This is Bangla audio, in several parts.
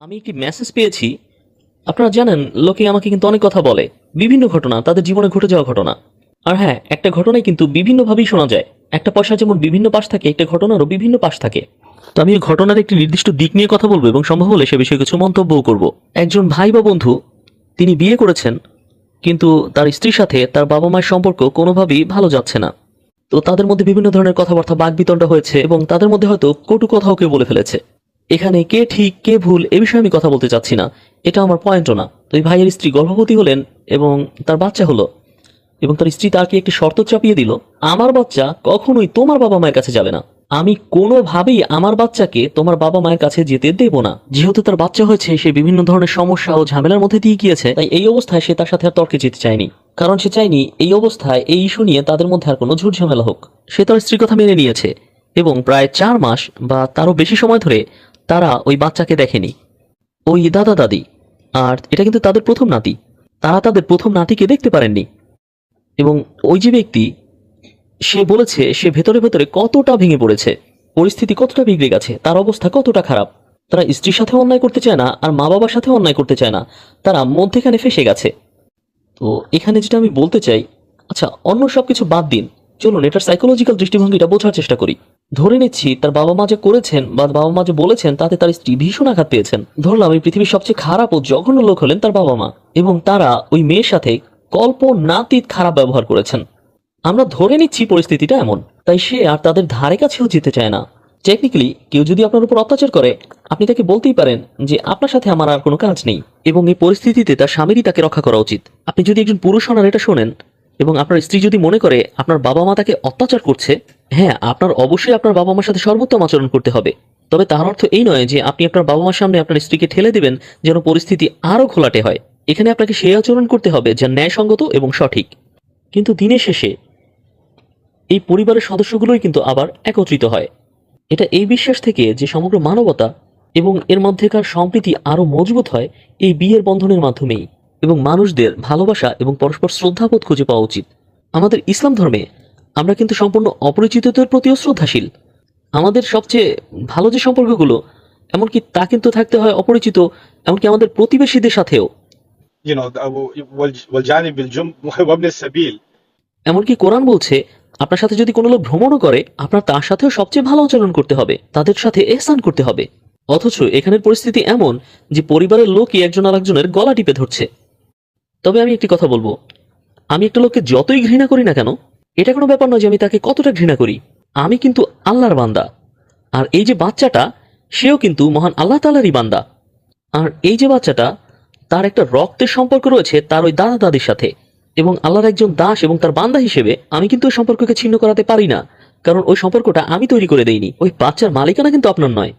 আমি একটি মেসেজ পেয়েছি। আপনারা জানেন, লোকে আমাকে কিন্তু অনেক কথা বলে, বিভিন্ন ঘটনা, তাদের জীবনে ঘটে যাওয়া ঘটনা। আর হ্যাঁ, একটা ঘটনায় কিন্তু বিভিন্নভাবেই শোনা যায়। একটা পয়সা যেমন বিভিন্ন পাশ থাকে, একটা ঘটনারও বিভিন্ন পাশ থাকে। তো আমি এই ঘটনার একটি নির্দিষ্ট দিক নিয়ে কথা বলবো এবং সম্ভব হলে সে বিষয়ে কিছু মন্তব্যও করব। একজন ভাই বা বন্ধু, তিনি বিয়ে করেছেন, কিন্তু তার স্ত্রীর সাথে তার বাবা মায়ের সম্পর্ক কোনোভাবেই ভালো যাচ্ছে না। তো তাদের মধ্যে বিভিন্ন ধরনের কথাবার্তা, বাকবিতণ্ডা হয়েছে এবং তাদের মধ্যে হয়তো কটু কথাও কেউ বলে ফেলেছে। এখানে কে ঠিক কে ভুল এ বিষয়ে আমি কথা বলতে চাচ্ছি না, এটা আমার পয়েন্টও না। তো এই ভাইয়ের স্ত্রী গর্ভবতী হলেন এবং তার বাচ্চা হলো, এবং তার স্ত্রী তাকে একটি শর্ত চাপিয়ে দিল, আমার বাচ্চা কখনোই তোমার বাবা মায়ের কাছে যাবে না, আমি কোনোভাবেই আমার বাচ্চাকে তোমার বাবা মায়ের কাছে যেতে দেব না। যেহেতু তার বাচ্চা হয়েছে, সে বিভিন্ন ধরনের সমস্যা ও ঝামেলার মধ্যে দিয়ে গিয়েছে, তাই এই অবস্থায় সে তার সাথে আর তর্কে যেতে চায়নি। কারণ সে চায়নি এই অবস্থায় এই ইস্যু নিয়ে তাদের মধ্যে আর কোনো ঝুট ঝামেলা হোক। সে তার স্ত্রীর কথা মেনে নিয়েছে এবং প্রায় 4 মাস বা তারও বেশি সময় ধরে তারা ওই বাচ্চাকে দেখেনি। ওই দাদা দাদি, আর এটা কিন্তু তাদের প্রথম নাতি, তারা তাদের প্রথম নাতিকে দেখতে পারেননি। এবং ওই যে ব্যক্তি, সে বলেছে সে ভেতরে ভেতরে কতটা ভেঙে পড়েছে, পরিস্থিতি কতটা বিগড়ে গেছে, তার অবস্থা কতটা খারাপ। তারা স্ত্রীর সাথে অন্যায় করতে চায় না, আর মা বাবার সাথে অন্যায় করতে চায় না, তারা মধ্যেখানে ফেসে গেছে। তো এখানে যেটা আমি বলতে চাই, আচ্ছা অন্য সবকিছু বাদ দিন, চলুন এটার সাইকোলজিক্যাল দৃষ্টিভঙ্গিটা বোঝার চেষ্টা করি। ধরে নিচ্ছি তার বাবা মা যে করেছেন বা বাবা মা যে বলেছেন তাতে তার স্ত্রী ভীষণ আঘাত পেয়েছেন। ধরলাম এই পৃথিবীর সবচেয়ে খারাপ ও জঘন্য লোক হলেন তার বাবা মা, এবং তারা ওই মেয়ের সাথে কল্পনাতীত খারাপ ব্যবহার করেছেন। আমরা ধরে নিচ্ছি পরিস্থিতিটা এমন, তাই সে আর তাদের ধারে কাছেও যেতে চায় না। টেকনিক্যালি কেউ যদি আপনার উপর অত্যাচার করে, আপনি তাকে বলতেই পারেন যে আপনার সাথে আমার আর কোনো কাজ নেই, এবং এই পরিস্থিতিতে তার স্বামীরই তাকে রক্ষা করা উচিত। আপনি যদি একজন পুরুষ হন আর এটা শোনেন, এবং আপনার স্ত্রী যদি মনে করে আপনার বাবা মা তাকে অত্যাচার করছে, হ্যাঁ, আপনার অবশ্যই আপনার বাবা মার সাথে সর্বোত্তম আচরণ করতে হবে। তবে তার অর্থ এই নয় যে আপনি আপনার বাবা মার সামনে আপনার স্ত্রীকে ঠেলে দেবেন যেন পরিস্থিতি আরো ঘোলাটে হয়। এখানে আপনাকে সেই আচরণ করতে হবে যা ন্যায়সঙ্গত এবং সঠিক। কিন্তু দিনের শেষে এই পরিবারের সদস্যগুলোই কিন্তু আবার একত্রিত হয়, এটা এই বিশ্বাস থেকে যে সমগ্র মানবতা এবং এর মধ্যেকার সম্প্রীতি আরো মজবুত হয় এই বিয়ের বন্ধনের মাধ্যমেই। এবং মানুষদের ভালোবাসা এবং পরস্পর শ্রদ্ধাবোধ খুঁজে পাওয়া উচিত। আমাদের ইসলাম ধর্মে আমরা কিন্তু সম্পূর্ণ অপরিচিতদের প্রতিও শ্রদ্ধাশীল। আমাদের সবচেয়ে ভালো যে সম্পর্কগুলো, এমনকি তা কিন্তু থাকতে হয় অপরিচিত, এমনকি আমাদের প্রতিবেশীদের সাথেও। والجانب وابن السبيل. এমনকি কোরআন বলছে, আপনার সাথে যদি কোনো লোক ভ্রমণও করে, আপনার তার সাথেও সবচেয়ে ভালো আচরণ করতে হবে, তাদের সাথে এহসান করতে হবে। অথচ এখানের পরিস্থিতি এমন যে পরিবারের লোকই একজন আরেকজনের গলা টিপে ধরছে। তবে আমি একটি কথা বলবো, আমি একটা লোককে যতই ঘৃণা করি না কেন, এটা কোনো ব্যাপার নয় যে আমি তাকে কতটা ঘৃণা করি। আমি কিন্তু আল্লাহর বান্দা, আর এই যে বাচ্চাটা, সেও কিন্তু মহান আল্লাহ তাআলারই বান্দা। আর এই যে বাচ্চাটা, তার একটা রক্তের সম্পর্ক রয়েছে তার ওই দাদা দাদির সাথে, এবং আল্লাহর একজন দাস এবং তার বান্দা হিসেবে আমি কিন্তু ওই সম্পর্ককে ছিন্ন করাতে পারি না। কারণ ওই সম্পর্কটা আমি তৈরি করে দেইনি। ওই বাচ্চার মালিকানা কিন্তু আপনার নয়,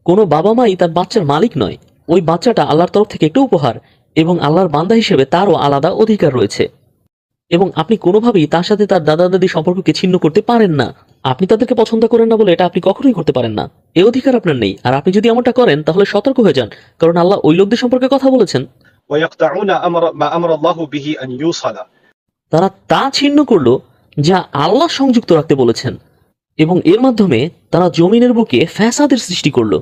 কোনো বাবা মাই তার বাচ্চার মালিক নয়। ওই বাচ্চাটা আল্লাহর তরফ থেকে একটা উপহার, এবং আল্লাহর বান্দা হিসেবে তারও আলাদা অধিকার রয়েছে। এবং আপনি কোনোভাবেই তার সাথে তার দাদা দাদির সম্পর্ককে ছিন্ন করতে পারেন না। আপনি তাদেরকে পছন্দ করেন না বলে এটা আপনি কখনোই করতে পারেন না, এই অধিকার আপনার নেই। আর আপনি যদি এমনটা করেন তাহলে সতর্ক হয়ে যান, কারণ আল্লাহ ওই লোকদের সম্পর্কে কথা বলেছেন, ويقطعون ما أمر الله به أن يوصل. তারা তা ছিন্ন করলো যা আল্লাহ সংযুক্ত রাখতে বলেছেন, এবং এর মাধ্যমে তারা জমিনের বুকে ফ্যাসাদের সৃষ্টি করলো,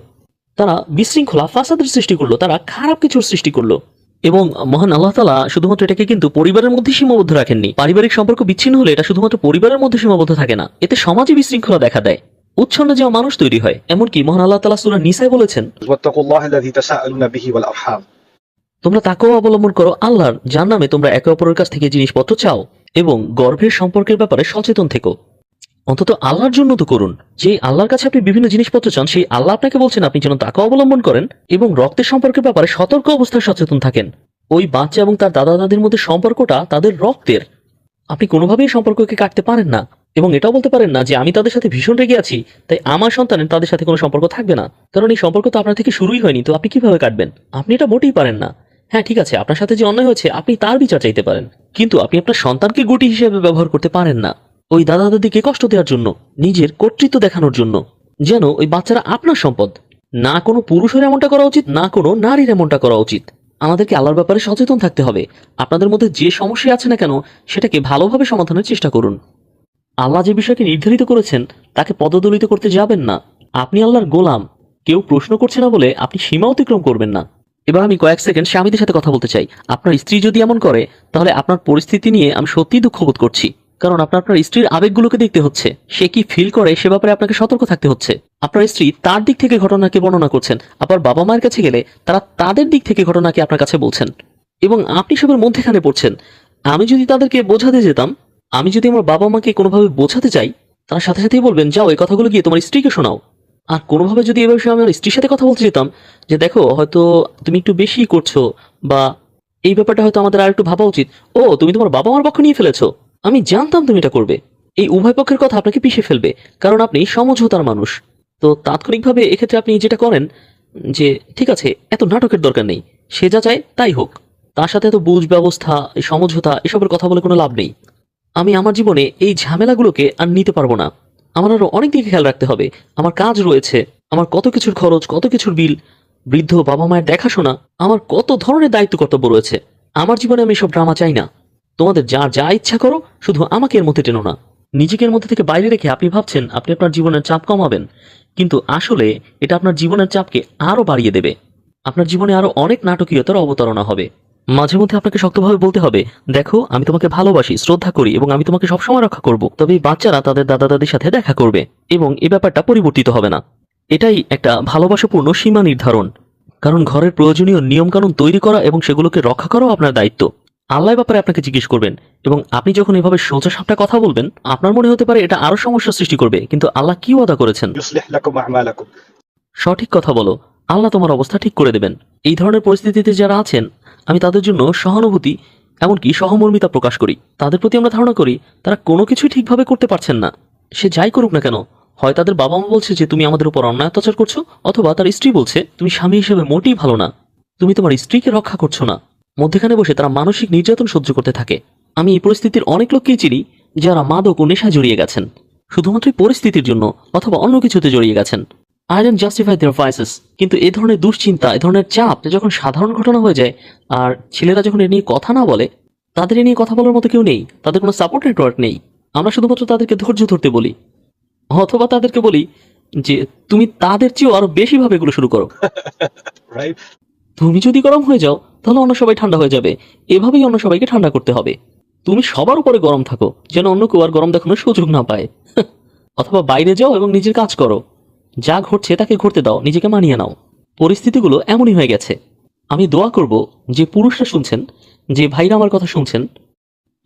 তারা বিশৃঙ্খলা ফাসাদের সৃষ্টি করলো, তারা খারাপ কিছুর সৃষ্টি করলো। এবং মহান আল্লাহ তাআলা শুধুমাত্র এটাকে কিন্তু পরিবারের মধ্যে সীমাবদ্ধ রাখেননি। পারিবারিক সম্পর্ক বিচ্ছিন্ন হলে এটা শুধুমাত্র পরিবারের মধ্যে সীমাবদ্ধ থাকে না, এতে সমাজে বিশৃঙ্খলা দেখা দেয়, উচ্ছন্ন যাওয়া মানুষ তৈরি হয়। এমনকি মহান আল্লাহ তাআলা সূরা নিসায় বলেছেন, واتقوا الله الذي تساءلون به والأرحام. তোমরা তাকওয়া অবলম্বন করো আল্লাহর, যার নামে তোমরা একে অপরের কাছ থেকে জিনিসপত্র চাও, এবং গর্ভের সম্পর্কের ব্যাপারে সচেতন থেকো। অন্তত আল্লাহর জন্য তো করুন। যে আল্লাহর কাছে আপনি বিভিন্ন জিনিসপত্র চান, সেই আল্লাহ আপনাকে বলছেন আপনি যেন তাকওয়া অবলম্বন করেন এবং রক্তের সম্পর্কের ব্যাপারে সতর্ক অবস্থায় সচেতন থাকেন। ওই বাচ্চা এবং তার দাদা দাদির মধ্যে সম্পর্কটা তাদের রক্তের, আপনি কোনোভাবেই সম্পর্ককে কাটতে পারেন না। এবং এটাও বলতে পারেন না যে আমি তাদের সাথে ভীষণ রেগে আছি, তাই আমার সন্তানের তাদের সাথে কোনো সম্পর্ক থাকবে না, কারণ এই সম্পর্ক তো আপনার থেকে শুরুই হয়নি, তো আপনি কিভাবে কাটবেন? আপনি এটা মোটেই পারেন না। হ্যাঁ ঠিক আছে, আপনার সাথে যে অন্যায় হয়েছে আপনি তার বিচার চাইতে পারেন, কিন্তু আপনি আপনার সন্তানকে গুটি হিসেবে ব্যবহার করতে পারেন না ওই দাদা দাদিকে কষ্ট দেওয়ার জন্য, নিজের কর্তৃত্ব দেখানোর জন্য, যেন ওই বাচ্চারা আপনার সম্পদ। না কোনো পুরুষের এমনটা করা উচিত, না কোনো নারীর এমনটা করা উচিত। আমাদেরকে আল্লাহর ব্যাপারে সচেতন থাকতে হবে। আপনাদের মধ্যে যে সমস্যা আছে না কেন, সেটাকে ভালোভাবে সমাধানের চেষ্টা করুন। আল্লাহ যে বিষয়কে নির্ধারিত করেছেন তাকে পদদলিত করতে যাবেন না। আপনি আল্লাহর গোলাম, কেউ প্রশ্ন করছে না বলে আপনি সীমা অতিক্রম করবেন না। এবার আমি কয়েক সেকেন্ড স্বামীদের সাথে কথা বলতে চাই। আপনার স্ত্রী যদি এমন করে তাহলে আপনার পরিস্থিতি নিয়ে আমি সত্যিই দুঃখ বোধ করছি, কারণ আপনার স্ত্রীর আবেগগুলোকে দেখতে হচ্ছে, সে কি ফিল করে সে ব্যাপারে আপনাকে সতর্ক থাকতে হচ্ছে। আপনার স্ত্রী তার দিক থেকে ঘটনাকে বর্ণনা করছেন, আবার বাবা মায়ের কাছে গেলে তারা তাদের দিক থেকে ঘটনাকে আপনার কাছে বলছেন, এবং আপনি সবের মধ্যেখানে পড়ছেন। আমি যদি তাদেরকে বোঝাতে যেতাম, আমি যদি আমার বাবা মাকে কোনোভাবে বোঝাতে চাই, তারা সাথে সাথেই বলবেন যাও এই কথাগুলো গিয়ে তোমার স্ত্রীকে শোনাও। আর কোনোভাবে যদি এ বিষয়ে আমি আমার স্ত্রীর সাথে কথা বলতে যেতাম যে দেখো হয়তো তুমি একটু বেশি করছো, বা এই ব্যাপারটা হয়তো আমাদের আর একটু ভাবা উচিত, ও তুমি তোমার বাবা মার পক্ষ নিয়ে ফেলেছো, আমি জানতাম তুমি এটা করবে, এই উভয় পক্ষের কথা আপনাকে পিষে ফেলবে, কারণ আপনি সমঝোতার মানুষ। তো তাৎক্ষণিকভাবে এক্ষেত্রে আপনি যেটা করেন যে ঠিক আছে, এত নাটকের দরকার নেই, সে যা চায় তাই হোক, তার সাথে এত বুঝ ব্যবস্থা, এই সমঝোতা, এসবের কথা বলে কোনো লাভ নেই। আমি আমার জীবনে এই ঝামেলাগুলোকে আর নিতে পারবো না। আমার আরো অনেক দিকে খেয়াল রাখতে হবে, আমার কাজ রয়েছে, আমার কত কিছুর খরচ, কত কিছুর বিল, বৃদ্ধ বাবা মায়ের দেখাশোনা, আমার কত ধরনের দায়িত্ব কর্তব্য রয়েছে। আমার জীবনে আমি সব ড্রামা চাই না। তোমাদের যা যা ইচ্ছা করো, শুধু আমাকে এর মধ্যে টেনো না। নিজেকে এর মধ্যে থেকে বাইরে রেখে আপনি ভাবছেন আপনি আপনার জীবনের চাপ কমাবেন, কিন্তু আসলে এটা আপনার জীবনের চাপকে আরো বাড়িয়ে দেবে। আপনার জীবনে আরো অনেক নাটকীয়তার অবতারণা হবে। মাঝে মধ্যে আপনাকে শক্তভাবে বলতে হবে, দেখো আমি তোমাকে ভালোবাসি, শ্রদ্ধা করি, এবং আমি তোমাকে সবসময় রক্ষা করব। তবে এই বাচ্চারা তাদের দাদা দাদির সাথে দেখা করবে, এবং এই ব্যাপারটা পরিবর্তিত হবে না। এটাই একটা ভালোবাসাপূর্ণ সীমা নির্ধারণ, কারণ ঘরের প্রয়োজনীয় নিয়মকানুন তৈরি করা এবং সেগুলোকে রক্ষা করাও আপনার দায়িত্ব। আল্লাহর ব্যাপারে আপনাকে জিজ্ঞেস করবেন, এবং আপনি যখন এভাবে সোজা সাপটা কথা বলবেন, আপনার মনে হতে পারে এটা আরো সমস্যা সৃষ্টি করবে, কিন্তু আল্লাহ কি ওয়াদা করেছেন? يصلح لكم أعمالكم. সঠিক কথা বলো, আল্লাহ তোমার অবস্থা ঠিক করে দেবেন। এই ধরনের পরিস্থিতিতে যারা আছেন, আমি তাদের জন্য সহানুভূতি, এমনকি সহমর্মিতা প্রকাশ করি। তাদের প্রতি আমরা ধারণা করি তারা কোনো কিছুই ঠিকভাবে করতে পারছেন না, সে যাই করুক না কেন। হয় তাদের বাবা মা বলছে যে তুমি আমাদের উপর অন্যায় অত্যাচার করছো, অথবা তার স্ত্রী বলছে তুমি স্বামী হিসেবে মোটেই ভালো না, তুমি তোমার স্ত্রীকে রক্ষা করছো না। মধ্যেখানে বসে তারা মানসিক নির্যাতন সহ্য করতে থাকে। আমি এই পরিস্থিতির অনেক লোককেই চিনি যারা মাদক ও নেশায় জড়িয়ে গেছেন, শুধুমাত্র এই পরিস্থিতির জন্য অথবা অন্য কিছুতে জড়িয়ে গেছেন। I don't justify their vices, কিন্তু এ ধরনের দুশ্চিন্তা, এ ধরনের চাপ যখন সাধারণ ঘটনা হয়ে যায়, আর ছেলেরা যখন এ নিয়ে কথা না বলে, তাদের এ নিয়ে কথা বলার মতো কেউ নেই, তাদের কোনো সাপোর্ট নেটওয়ার্ক নেই, আমরা শুধুমাত্র তাদেরকে ধৈর্য ধরতে বলি, অথবা তাদেরকে বলি যে তুমি তাদের চেয়েও আরো বেশি ভাবে এগুলো শুরু করো। Right? তুমি যদি গরম হয়ে যাও তাহলে অন্য সবাই ঠান্ডা হয়ে যাবে, এভাবেই অন্য সবাইকে ঠান্ডা করতে হবে। তুমি সবার উপরে গরম থাকো, যেন অন্য কেউ আর গরম দেখানোর সুযোগ না পায়। অথবা বাইরে যাও এবং নিজের কাজ করো, যা ঘটছে তাকে ঘটতে দাও, নিজেকে মানিয়ে নাও। পরিস্থিতিগুলো এমনই হয়ে গেছে। আমি দোয়া করব যে পুরুষরা শুনছেন, যে ভাইরা আমার কথা শুনছেন,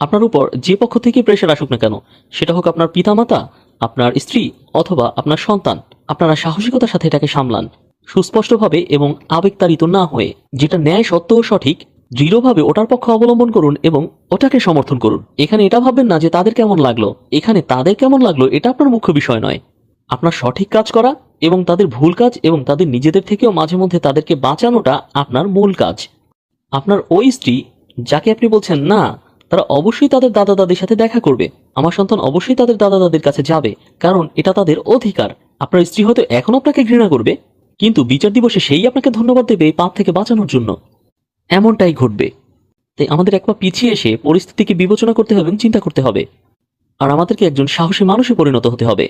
আপনার উপর যে পক্ষ থেকে প্রেশার আসুক না কেন, সেটা হোক আপনার পিতামাতা, আপনার স্ত্রী, অথবা আপনার সন্তান, আপনারা সাহসিকতার সাথে এটাকে সামলান, সুস্পষ্টভাবে এবং আবেগতাড়িত না হয়ে। যেটা ন্যায়, সত্য ও সঠিক, দৃঢ়ভাবে ওটার পক্ষ অবলম্বন করুন এবং ওটাকে সমর্থন করুন। এখানে এটা ভাববেন না যে তাদের কেমন লাগলো, এখানে তাদের কেমন লাগলো এটা আপনার মুখ্য বিষয় নয়। আপনার সঠিক কাজ করা এবং তাদের ভুল কাজ এবং তাদের নিজেদের থেকেও মাঝে মধ্যে তাদেরকে বাঁচানোটা আপনার মূল কাজ। আপনার ওই স্ত্রী যাকে আপনি বলছেন না, তারা অবশ্যই তাদের দাদা দাদির সাথে দেখা করবে, আমার সন্তান অবশ্যই তাদের দাদা দাদির কাছে যাবে, কারণ এটা তাদের অধিকার। আপনার স্ত্রী হয়তো এখন আপনাকে ঘৃণা করবে, কিন্তু বিচার দিবসে সেই আপনাকে ধন্যবাদ দেবে এই পাপ থেকে বাঁচানোর জন্য। এমনটাই ঘটবে। তাই আমাদের এক পা পিছিয়ে এসে পরিস্থিতিকে বিবেচনা করতে হবে এবং চিন্তা করতে হবে, আর আমাদেরকে একজন সাহসী মানুষে পরিণত হতে হবে।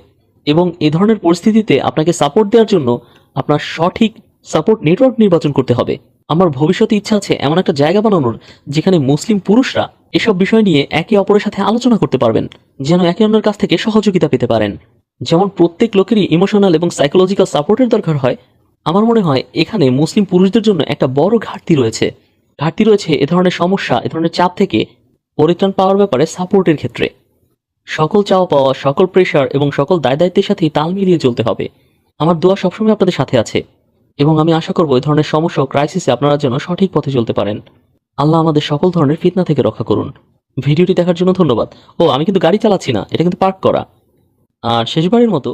এবং এই ধরনের পরিস্থিতিতে আপনাকে সাপোর্ট দেওয়ার জন্য আপনার সঠিক সাপোর্ট নেটওয়ার্ক নির্বাচন করতে হবে। আমার ভবিষ্যতে ইচ্ছা আছে এমন একটা জায়গা বানানোর, যেখানে মুসলিম পুরুষরা এসব বিষয় নিয়ে একে অপরের সাথে আলোচনা করতে পারবেন, যেন একে অন্যের কাছ থেকে সহযোগিতা পেতে পারেন। যেমন প্রত্যেক লোকেরই ইমোশনাল এবং সাইকোলজিক্যাল সাপোর্টের দরকার হয়, আমার মনে হয় এখানে মুসলিম পুরুষদের জন্য একটা বড় ঘাটতি রয়েছে এ ধরনের সমস্যা, এ ধরনের চাপ থেকে পরিত্রাণ পাওয়ার ব্যাপারে সাপোর্টের ক্ষেত্রে। সকল চাওয়া পাওয়া, সকল প্রেশার এবং সকল দায় দায়িত্বের সাথে তাল মিলিয়ে চলতে হবে। আমার দোয়া সবসময় আপনাদের সাথে আছে, এবং আমি আশা করবো এই ধরনের সমস্যা ও ক্রাইসিসে আপনারা যেন সঠিক পথে চলতে পারেন। আল্লাহ আমাদের সকল ধরনের ফিতনা থেকে রক্ষা করুন। ভিডিওটি দেখার জন্য ধন্যবাদ। ও আমি কিন্তু গাড়ি চালাচ্ছি না, এটা কিন্তু পার্ক করা। আর শেষবারের মতো